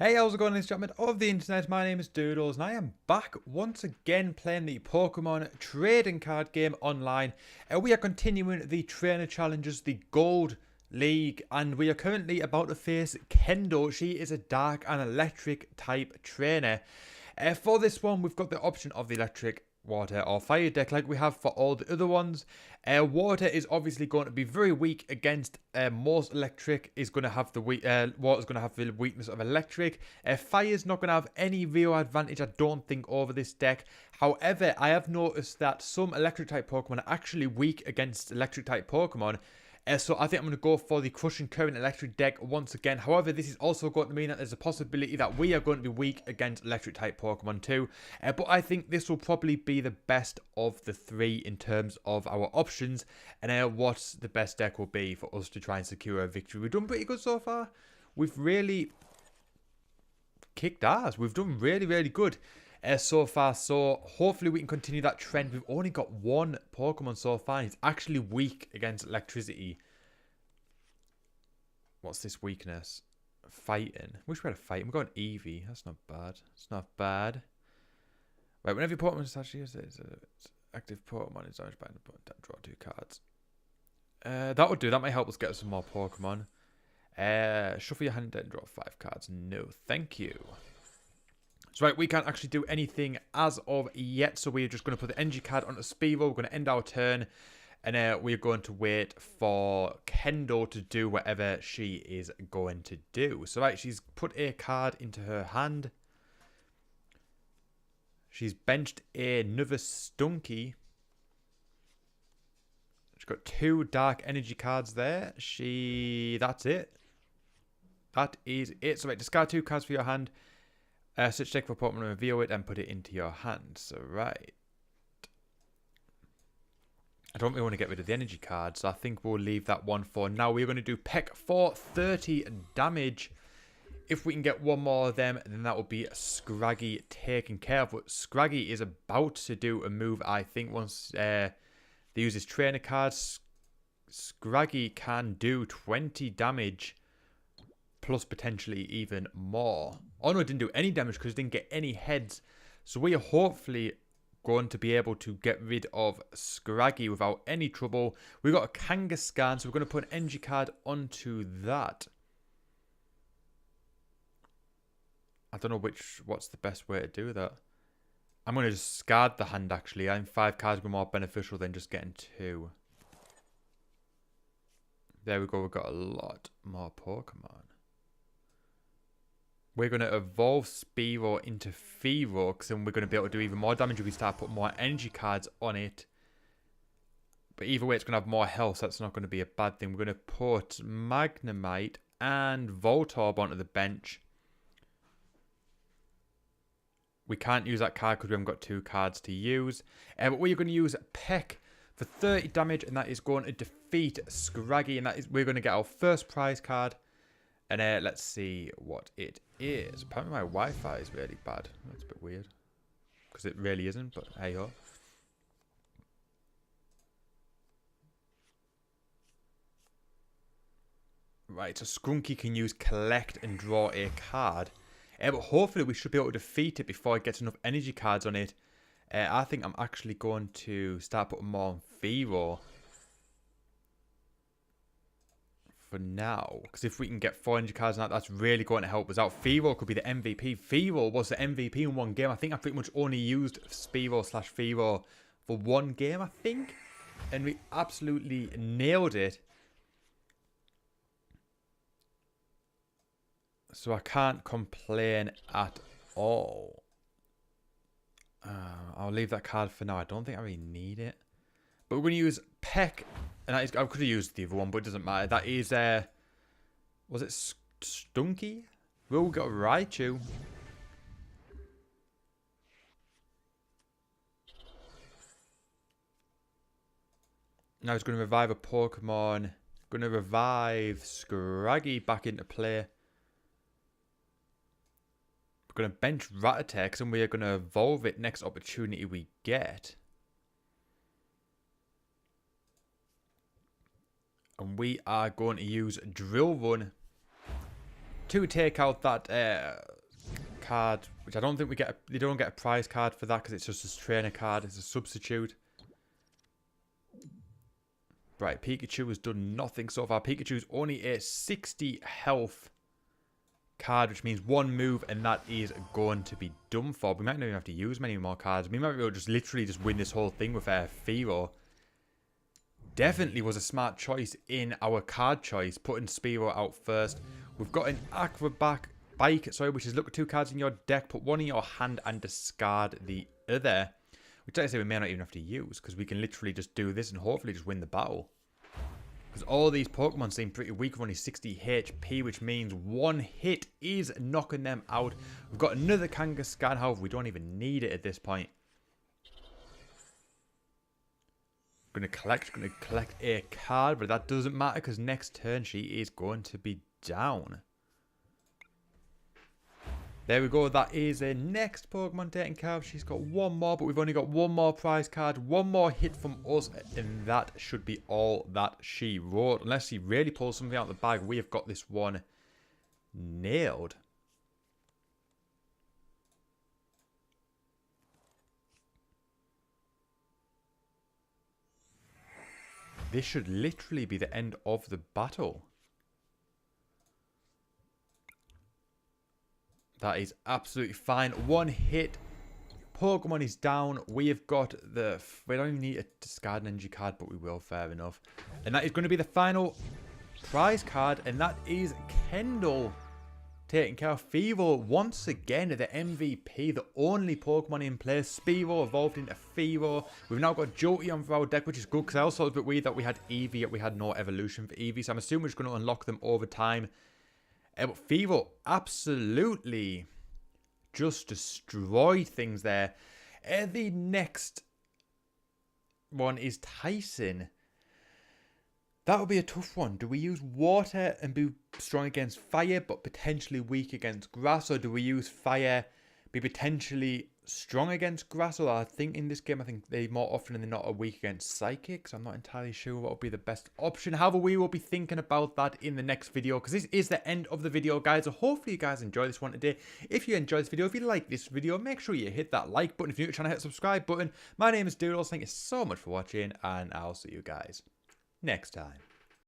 Hey, how's it going, ladies and gentlemen of the internet? My name is Doodles, and I am back once again playing the Pokemon trading card game online. We are continuing the trainer challenges, the Gold League, and we are currently about to face Kendo. She is a dark and electric type trainer. For this one, we've got the option of the electric, water or fire deck like we have for all the other ones. Water is obviously going to be very weak against most electric. Is going to have the water's going to have the weakness of electric. Fire's not going to have any real advantage, I don't think, over this deck. However, I have noticed that some electric type Pokemon are actually weak against electric type Pokemon. So I think I'm going to go for the Crushing Current electric deck once again. However, this is also going to mean that there's a possibility that we are going to be weak against electric type Pokemon too. But I think this will probably be the best of the three in terms of our options. And what the best deck will be for us to try and secure a victory. We've done pretty good so far. We've really kicked ass. We've done really, really good. So far, so hopefully we can continue that trend. We've only got one Pokemon so far, and it's actually weak against electricity. What's this weakness? Fighting. Wish we had a fighting. We've got an Eevee. That's not bad. It's not bad. Right, whenever your Pokemon is actually used, it's active Pokemon is damaged by an opponent. Draw 2 cards. That would do. That might help us get some more Pokemon. Shuffle your hand and draw 5 cards. No, thank you. So right, we can't actually do anything as of yet, so we're just going to put the energy card onto Spearow. We're going to end our turn, and we're going to wait for Kendo to do whatever she is going to do. So right, she's put a card into her hand. She's benched another Stunky. She's got 2 dark energy cards there. That's it. That is it. So right, discard 2 cards for your hand. Search deck for Pokemon, reveal it, and put it into your hand. So, right. I don't really want to get rid of the energy card, so I think we'll leave that one for now. We're going to do Peck for 30 damage. If we can get one more of them, then that will be Scraggy taken care of. But Scraggy is about to do a move, I think, once they use his trainer cards. Scraggy can do 20 damage. Plus potentially even more. Oh no, it didn't do any damage because it didn't get any heads. So we are hopefully going to be able to get rid of Scraggy without any trouble. We've got a Kangaskhan, so we're going to put an energy card onto that. I don't know what's the best way to do that. I'm going to just discard the hand actually. I think 5 cards would be more beneficial than just getting 2. There we go, we've got a lot more Pokemon. We're going to evolve Spearow into FEAROW, because then we're going to be able to do even more damage if we start putting more energy cards on it. But either way, it's going to have more health, so that's not going to be a bad thing. We're going to put Magnemite and Voltorb onto the bench. We can't use that card because we haven't got 2 cards to use. But we're going to use Peck for 30 damage, and that is going to defeat Scraggy. And that is, we're going to get our first prize card. And let's see what it is. Apparently my Wi-Fi is really bad. That's a bit weird. Because it really isn't, but hey ho. Right, so Skunky can use Collect and draw a card. But hopefully we should be able to defeat it before it gets enough energy cards on it. I think I'm actually going to start putting more on FEAROW. For now, because if we can get 4 energy cards on that, that's really going to help us out. FEAROW could be the MVP. FEAROW was the MVP in one game. I think I pretty much only used Spearow/FEAROW for one game, I think. And we absolutely nailed it. So I can't complain at all. I'll leave that card for now. I don't think I really need it. But we're going to use Peck. And that is, I could have used the other one, but it doesn't matter. That is, was it Stunky? We'll got Raichu. Now he's going to revive a Pokemon. Going to revive Scraggy back into play. We're going to bench Rattatex, and we are going to evolve it next opportunity we get. And we are going to use Drill Run to take out that card, which I don't think we get. You don't get a prize card for that because it's just a trainer card. It's a substitute. Right, Pikachu has done nothing so far. Pikachu's only a 60 health card, which means one move, and that is going to be done for. We might not even have to use many more cards. We might be able to just literally just win this whole thing with FEAROW. Definitely was a smart choice in our card choice, putting Spearow out first. We've got an Acrobat Bike, which is look at 2 cards in your deck, put one in your hand and discard the other. Which I say we may not even have to use, because we can literally just do this and hopefully just win the battle. Because all these Pokemon seem pretty weak with only 60 HP, which means one hit is knocking them out. We've got another Kangaskhan, however, we don't even need it at this point. Going to collect a card, but that doesn't matter because next turn she is going to be down. There we go, that is a next Pokemon dating card. She's got one more, but we've only got one more prize card, one more hit from us, and that should be all that she wrote. Unless she really pulls something out of the bag, we have got this one nailed. This should literally be the end of the battle. That is absolutely fine. One hit. Pokemon is down. We have got the... We don't even need a discard an energy card, but we will, fair enough. And that is going to be the final prize card. And that is Kendall taking care of FEAROW once again, the MVP. The only Pokemon in play. Spearow evolved into FEAROW. We've now got Jolteon for our deck, which is good. Because I also thought it was a bit weird that we had Eevee, yet we had no evolution for Eevee. So I'm assuming we're just going to unlock them over time. But FEAROW absolutely just destroyed things there. The next one is Tyson. That would be a tough one. Do we use water and be strong against fire, but potentially weak against grass? Or do we use fire, be potentially strong against grass? Or I think in this game, I think they more often than not are weak against psychics. I'm not entirely sure what would be the best option. However, we will be thinking about that in the next video, because this is the end of the video, guys. So hopefully you guys enjoy this one today. If you enjoyed this video, if you like this video, make sure you hit that like button. If you're new to the channel, hit the subscribe button. My name is Doodles. Thank you so much for watching, and I'll see you guys next time.